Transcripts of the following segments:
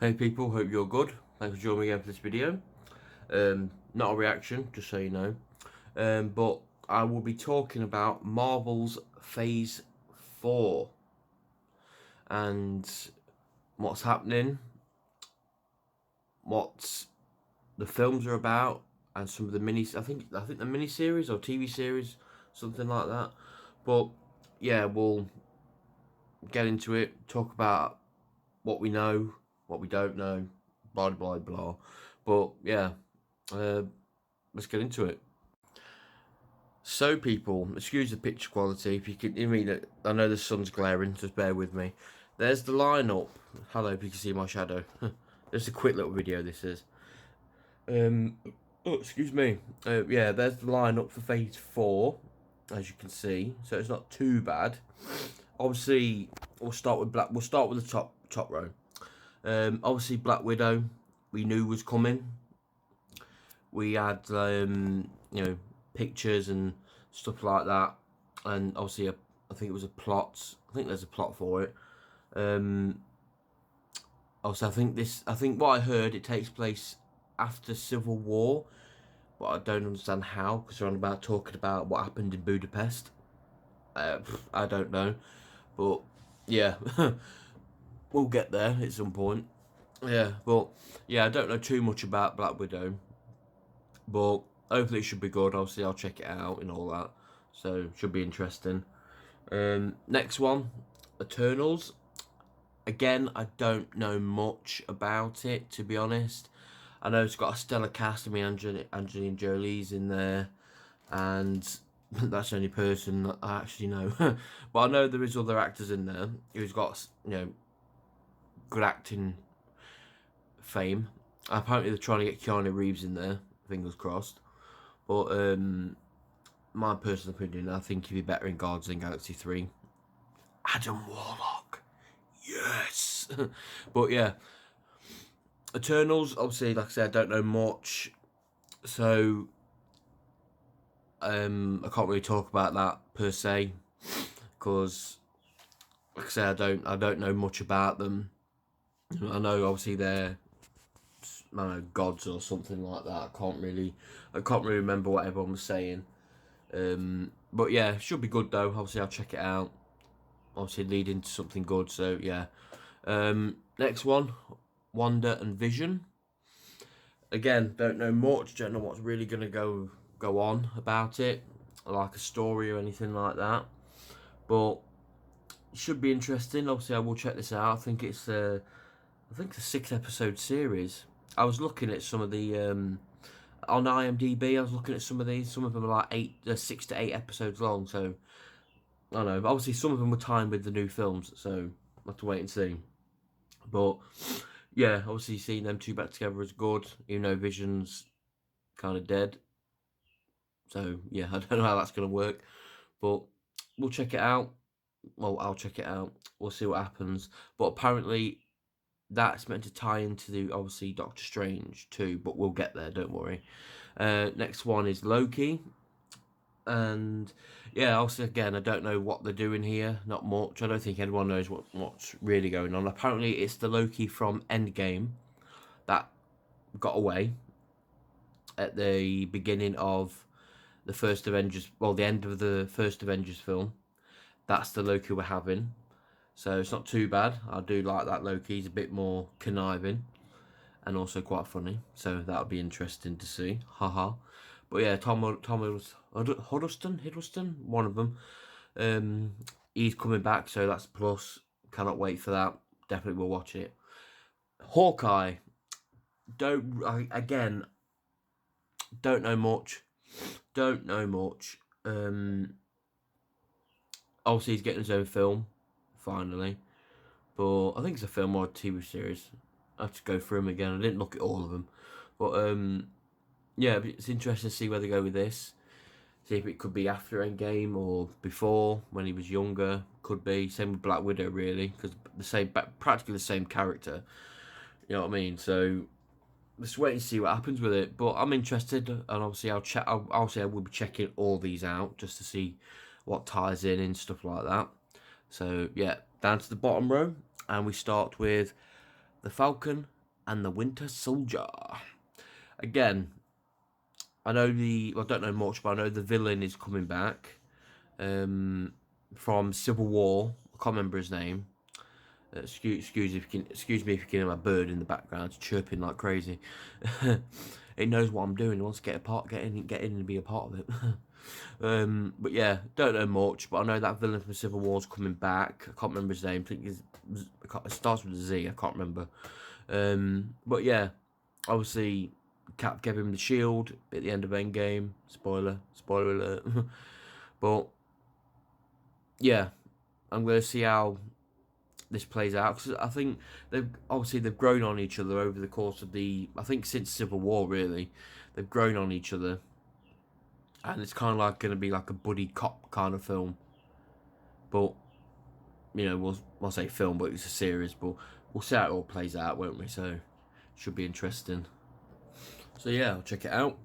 Hey people, hope you're good. Thanks for joining me again for this video. Not a reaction, just so you know. But I will be talking about Marvel's Phase 4 and what's happening, what the films are about, and some of the I think the mini series or TV series, something like that. But yeah, we'll get into it, talk about what we know, what we don't know, blah blah blah. But yeah, uh, let's get into it. So, people, excuse the picture quality. If you can, I know the sun's glaring. Just bear with me. There's the lineup. Hello, if you can see my shadow. Just a quick little video. This is. Oh, excuse me. Yeah, there's the lineup for Phase 4, as you can see. So it's not too bad. Obviously, we'll start with Black. We'll start with the top row. Obviously, Black Widow. We knew was coming. We had pictures and stuff like that, and obviously I think it was a plot. I think there's a plot for it. Also, I think what I heard, it takes place after Civil War, but I don't understand how, because they're on about talking about what happened in Budapest. I don't know, but yeah, we'll get there at some point. Yeah, but yeah, I don't know too much about Black Widow, but hopefully it should be good. Obviously, I'll check it out and all that, so should be interesting. Next one, Eternals. Again, I don't know much about it, to be honest. I know it's got a stellar cast. I mean, Angelina Jolie's in there, and that's the only person that I actually know. But I know there is other actors in there who's got good acting fame. Apparently, they're trying to get Keanu Reeves in there. Fingers crossed. But my personal opinion, I think he'd be better in Guardians of the Galaxy 3. Adam Warlock. Yes. But yeah. Eternals, obviously, like I said, I don't know much. So I can't really talk about that per se. Because like I said, I don't know much about them. I know obviously they're gods or something like that. I can't really remember what everyone was saying. But yeah, should be good though. Obviously, I'll check it out. Obviously, leading to something good. So yeah. Next one, Wanda and Vision. Again, don't know much. Don't know what's really gonna go on about it, like a story or anything like that. But it should be interesting. Obviously, I will check this out. I think it's a 6-episode series. I was looking at some of the on IMDb. I was looking at some of these. Some of them are like 6 to 8 episodes long. So I don't know. Obviously, some of them were timed with the new films. So I'll have to wait and see. But yeah, obviously seeing them two back together is good. Even though Vision's kind of dead. So yeah, I don't know how that's gonna work, but we'll check it out. Well, I'll check it out. We'll see what happens. But apparently, that's meant to tie into the obviously Doctor Strange too. But we'll get there. Don't worry. Next one is Loki, and yeah, also again, I don't know what they're doing here. Not much. I don't think anyone knows what's really going on. Apparently, it's the Loki from Endgame that got away at the beginning of the first Avengers, well, the end of the first Avengers film. That's the Loki we're having. So it's not too bad. I do like that Loki. He's a bit more conniving and also quite funny. So that'll be interesting to see. Haha. But yeah, Tom Hiddleston, one of them. He's coming back, so that's a plus. Cannot wait for that. Definitely will watch it. Hawkeye. Again, don't know much. Don't know much. Obviously, he's getting his own film, finally. But I think it's a film or a TV series. I have to go through them again. I didn't look at all of them. But yeah, it's interesting to see where they go with this. See if it could be after Endgame or before, when he was younger. Could be. Same with Black Widow, really. Because practically the same character. You know what I mean? So let's wait and see what happens with it. But I'm interested, and obviously I will be checking all these out just to see what ties in and stuff like that. So yeah, down to the bottom row, and we start with The Falcon and the Winter Soldier. Again, I don't know much, but I know the villain is coming back from Civil War. I can't remember his name. Excuse me if you can hear my bird in the background. It's chirping like crazy. It knows what I'm doing. It wants to get in and be a part of it. But yeah, don't know much. But I know that villain from Civil War's coming back. I can't remember his name. I think it starts with a Z. I can't remember. But yeah, obviously Cap gave him the shield at the end of Endgame. Spoiler alert. But yeah, I'm gonna see how this plays out, because I think they've grown on each other over the course of I think since Civil War, really. They've grown on each other, and it's kind of like going to be like a buddy cop kind of film. But we'll say film, but it's a series. But we'll see how it all plays out, won't we? So should be interesting. So yeah, I'll check it out.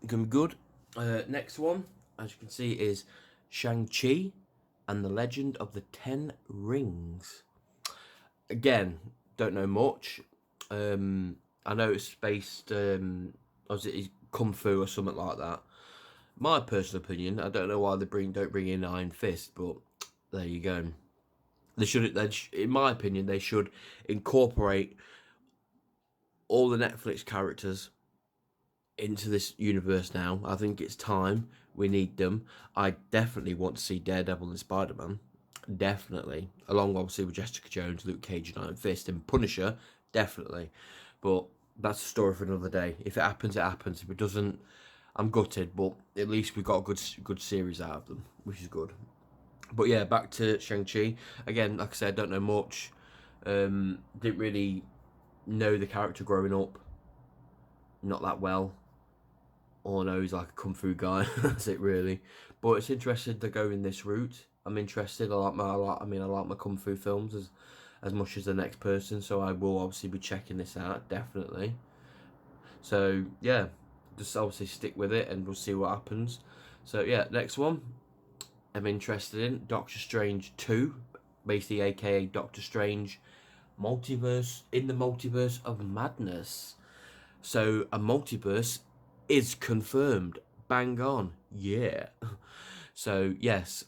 Gonna be good. Next one, as you can see, is Shang-Chi and the Legend of the Ten Rings. Again, don't know much. I know it's based, was it Kung Fu or something like that. My personal opinion, I don't know why they don't bring in Iron Fist, but there you go. In my opinion, they should incorporate all the Netflix characters into this universe now. I think it's time. We need them. I definitely want to see Daredevil and Spider-Man. Definitely. Along, obviously, with Jessica Jones, Luke Cage, and Iron Fist, and Punisher. Definitely. But that's a story for another day. If it happens, it happens. If it doesn't, I'm gutted. But at least we got a good series out of them, which is good. But yeah, back to Shang-Chi. Again, like I said, don't know much. Didn't really know the character growing up. Not that well. All I know he's like a kung fu guy. That's it, really. But it's interesting to go in this route. I'm interested. I like my kung fu films as much as the next person. So I will obviously be checking this out, definitely. So yeah, just obviously stick with it, and we'll see what happens. So yeah, next one I'm interested in Doctor Strange 2, basically aka Doctor Strange Multiverse in the Multiverse of Madness. So a multiverse is confirmed. Bang on. Yeah. So yes,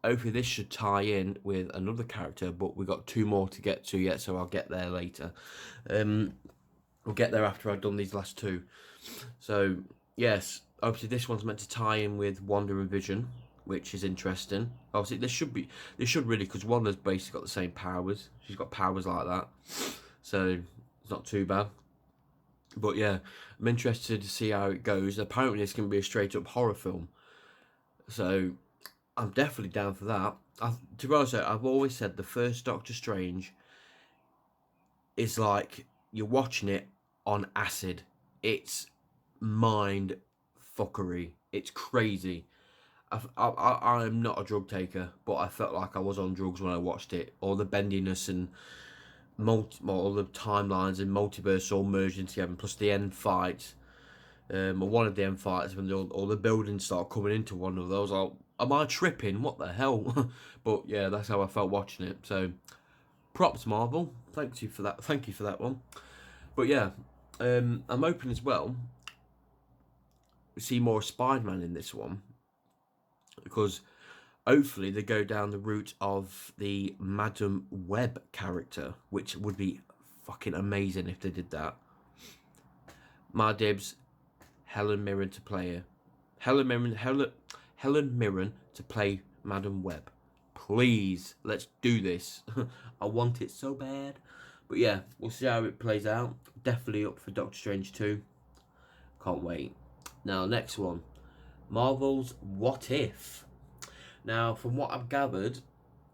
hopefully this should tie in with another character, but we've got two more to get to yet, so I'll get there later. We'll get there after I've done these last two. So yes, obviously this one's meant to tie in with Wanda and Vision, which is interesting. Obviously this should really, because Wanda's basically got the same powers. She's got powers like that, so it's not too bad. But yeah, I'm interested to see how it goes. Apparently it's going to be a straight up horror film, so I'm definitely down for that. To be honest, I've always said the first Doctor Strange is like you're watching it on acid. It's mind fuckery. It's crazy. I'm not a drug taker, but I felt like I was on drugs when I watched it. All the bendiness and all the timelines and multiverse all merging together, plus the end fight. Or one of the end fights when all the buildings start coming into one of those. Am I tripping? What the hell? But yeah, that's how I felt watching it. So props Marvel. Thank you for that. Thank you for that one. But yeah, I'm hoping as well we see more Spider-Man in this one, because hopefully they go down the route of the Madam Web character, which would be fucking amazing if they did that. My dibs, Helen Mirren to play her. Helen Mirren to play Madam Web. Please, let's do this. I want it so bad. But yeah, we'll see how it plays out. Definitely up for Doctor Strange 2. Can't wait. Now, next one. Marvel's What If. Now, from what I've gathered,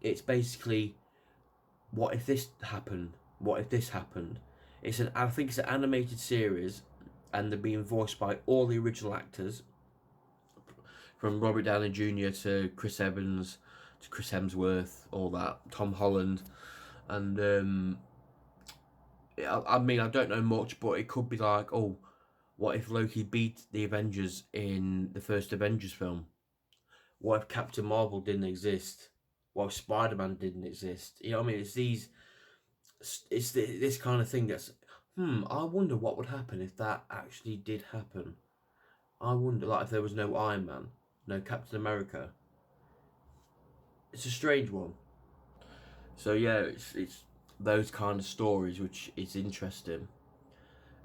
it's basically, what if this happened? What if this happened? I think it's an animated series, and they're being voiced by all the original actors, from Robert Downey Jr. to Chris Evans to Chris Hemsworth, all that, Tom Holland, and I mean, I don't know much, but it could be like, oh, what if Loki beat the Avengers in the first Avengers film? What if Captain Marvel didn't exist? What if Spider-Man didn't exist? You know what I mean? It's these it's this kind of thing that's, I wonder what would happen if that actually did happen. I wonder, like, if there was no Iron Man, no Captain America. It's a strange one. So yeah, it's those kind of stories which is interesting,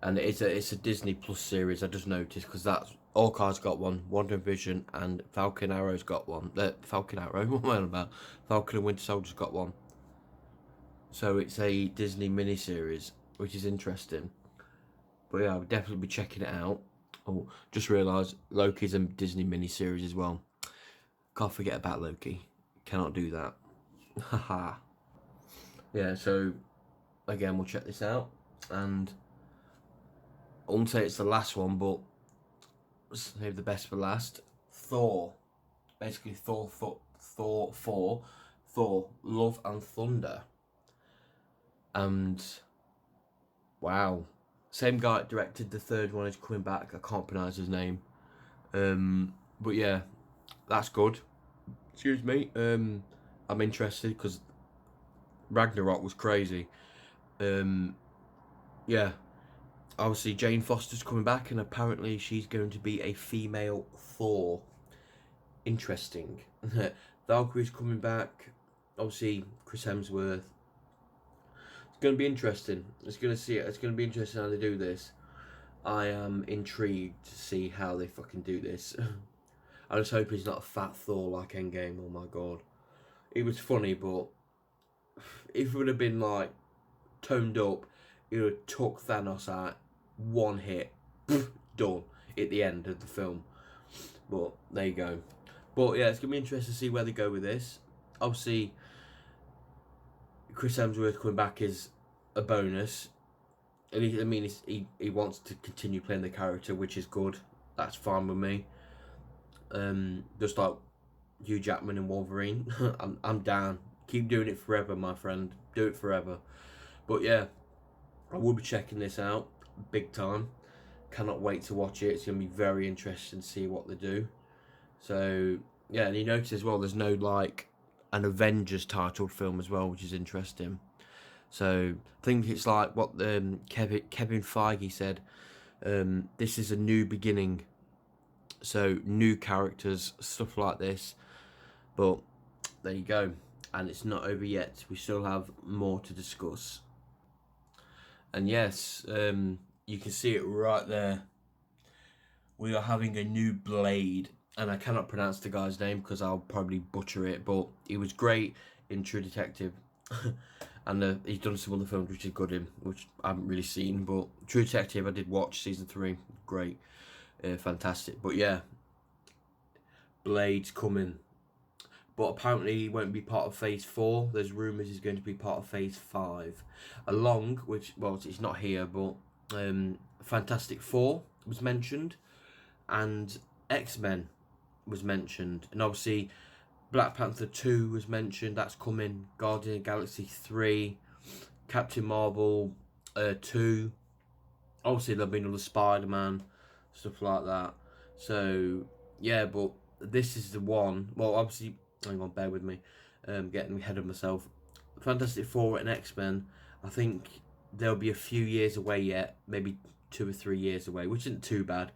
and it's a Disney Plus series. I just noticed because that's Hawkeye's got one, Wonder Vision, and Falcon Arrow's got one. Falcon Arrow, what am I on about? Falcon and Winter Soldier's got one. So it's a Disney miniseries, which is interesting. But yeah, I would definitely be checking it out. Oh, just realised Loki's a Disney miniseries as well. Can't forget about Loki. Cannot do that. Haha. Yeah, so again, we'll check this out. And I wouldn't say it's the last one, but save the best for last. Thor. Basically, Thor 4, Thor, Love and Thunder. And wow. Same guy that directed the third one is coming back. I can't pronounce his name. But yeah, that's good. Excuse me. I'm interested because Ragnarok was crazy. Yeah. Obviously, Jane Foster's coming back, and apparently she's going to be a female Thor. Interesting. Valkyrie's coming back. Obviously, Chris Hemsworth. It's going to be interesting. It's going to be interesting how they do this. I am intrigued to see how they fucking do this. I just hope he's not a fat Thor like Endgame. Oh my god. It was funny, but if it would have been like toned up, it would have took Thanos out, one hit, done at the end of the film. But there you go. But yeah, it's gonna be interesting to see where they go with this. Obviously, Chris Hemsworth coming back is a bonus. And he wants to continue playing the character, which is good. That's fine with me. Just like Hugh Jackman and Wolverine, I'm down. Keep doing it forever, my friend. Do it forever. But yeah, I will be checking this out big time. Cannot wait to watch it. It's gonna be very interesting to see what they do. So yeah, and you notice as well, there's no like an Avengers titled film as well, which is interesting. So I think it's like what Kevin Feige said. This is a new beginning. So new characters, stuff like this. But there you go. And it's not over yet. We still have more to discuss. And yes, you can see it right there. We are having a new Blade. And I cannot pronounce the guy's name because I'll probably butcher it. But he was great in True Detective. And he's done some other films which is good in, which I haven't really seen. But True Detective, I did watch season 3. Great. Fantastic. But yeah, Blade's coming. But apparently he won't be part of Phase 4. There's rumours he's going to be part of Phase 5. Along, which, well, it's not here, but Fantastic Four was mentioned. And X-Men was mentioned. And obviously Black Panther 2 was mentioned. That's coming. Guardian of the Galaxy 3. Captain Marvel 2. Obviously there'll be another Spider-Man. Stuff like that. So, yeah, but this is the one. Well, obviously, hang on, bear with me. Getting ahead of myself. Fantastic Four and X-Men, I think they'll be a few years away yet. Maybe 2 or 3 years away, which isn't too bad.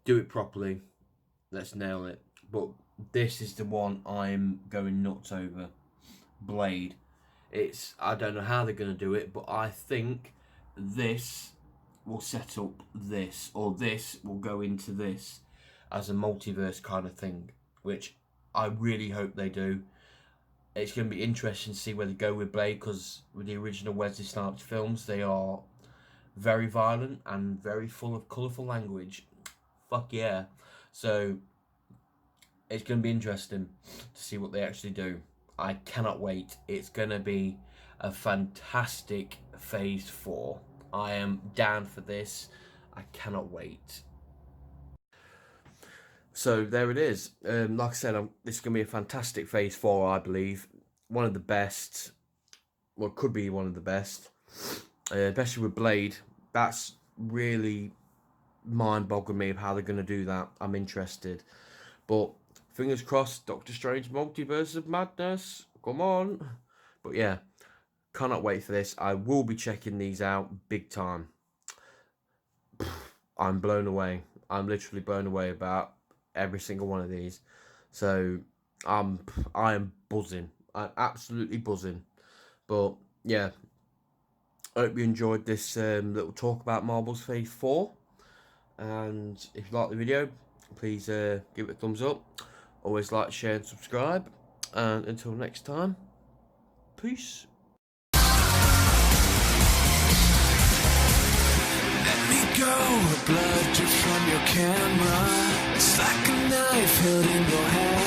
Do it properly. Let's nail it. But this is the one I'm going nuts over. Blade. I don't know how they're going to do it, but I think this will set up this, or this will go into this as a multiverse kind of thing, which I really hope they do. It's going to be interesting to see where they go with Blade, because with the original Wesley Snipes films, they are very violent and very full of colourful language. Fuck yeah. So it's going to be interesting to see what they actually do. I cannot wait. It's going to be a fantastic Phase 4. I am down for this. I cannot wait. So there it is. Like I said, this is going to be a fantastic Phase 4, I believe. One of the best. Well, could be one of the best. Especially with Blade. That's really mind-boggling me of how they're going to do that. I'm interested. But fingers crossed, Doctor Strange Multiverse of Madness. Come on. But yeah, Cannot wait for this. I will be checking these out big time. I'm blown away. I'm literally blown away about every single one of these. So I am buzzing. I'm absolutely buzzing. But yeah, I hope you enjoyed this little talk about Marvel's Phase 4. And if you like the video, please give it a thumbs up. Always like, share and subscribe. And until next time, peace. Go, blood drip from your camera. It's like a knife held in your hand.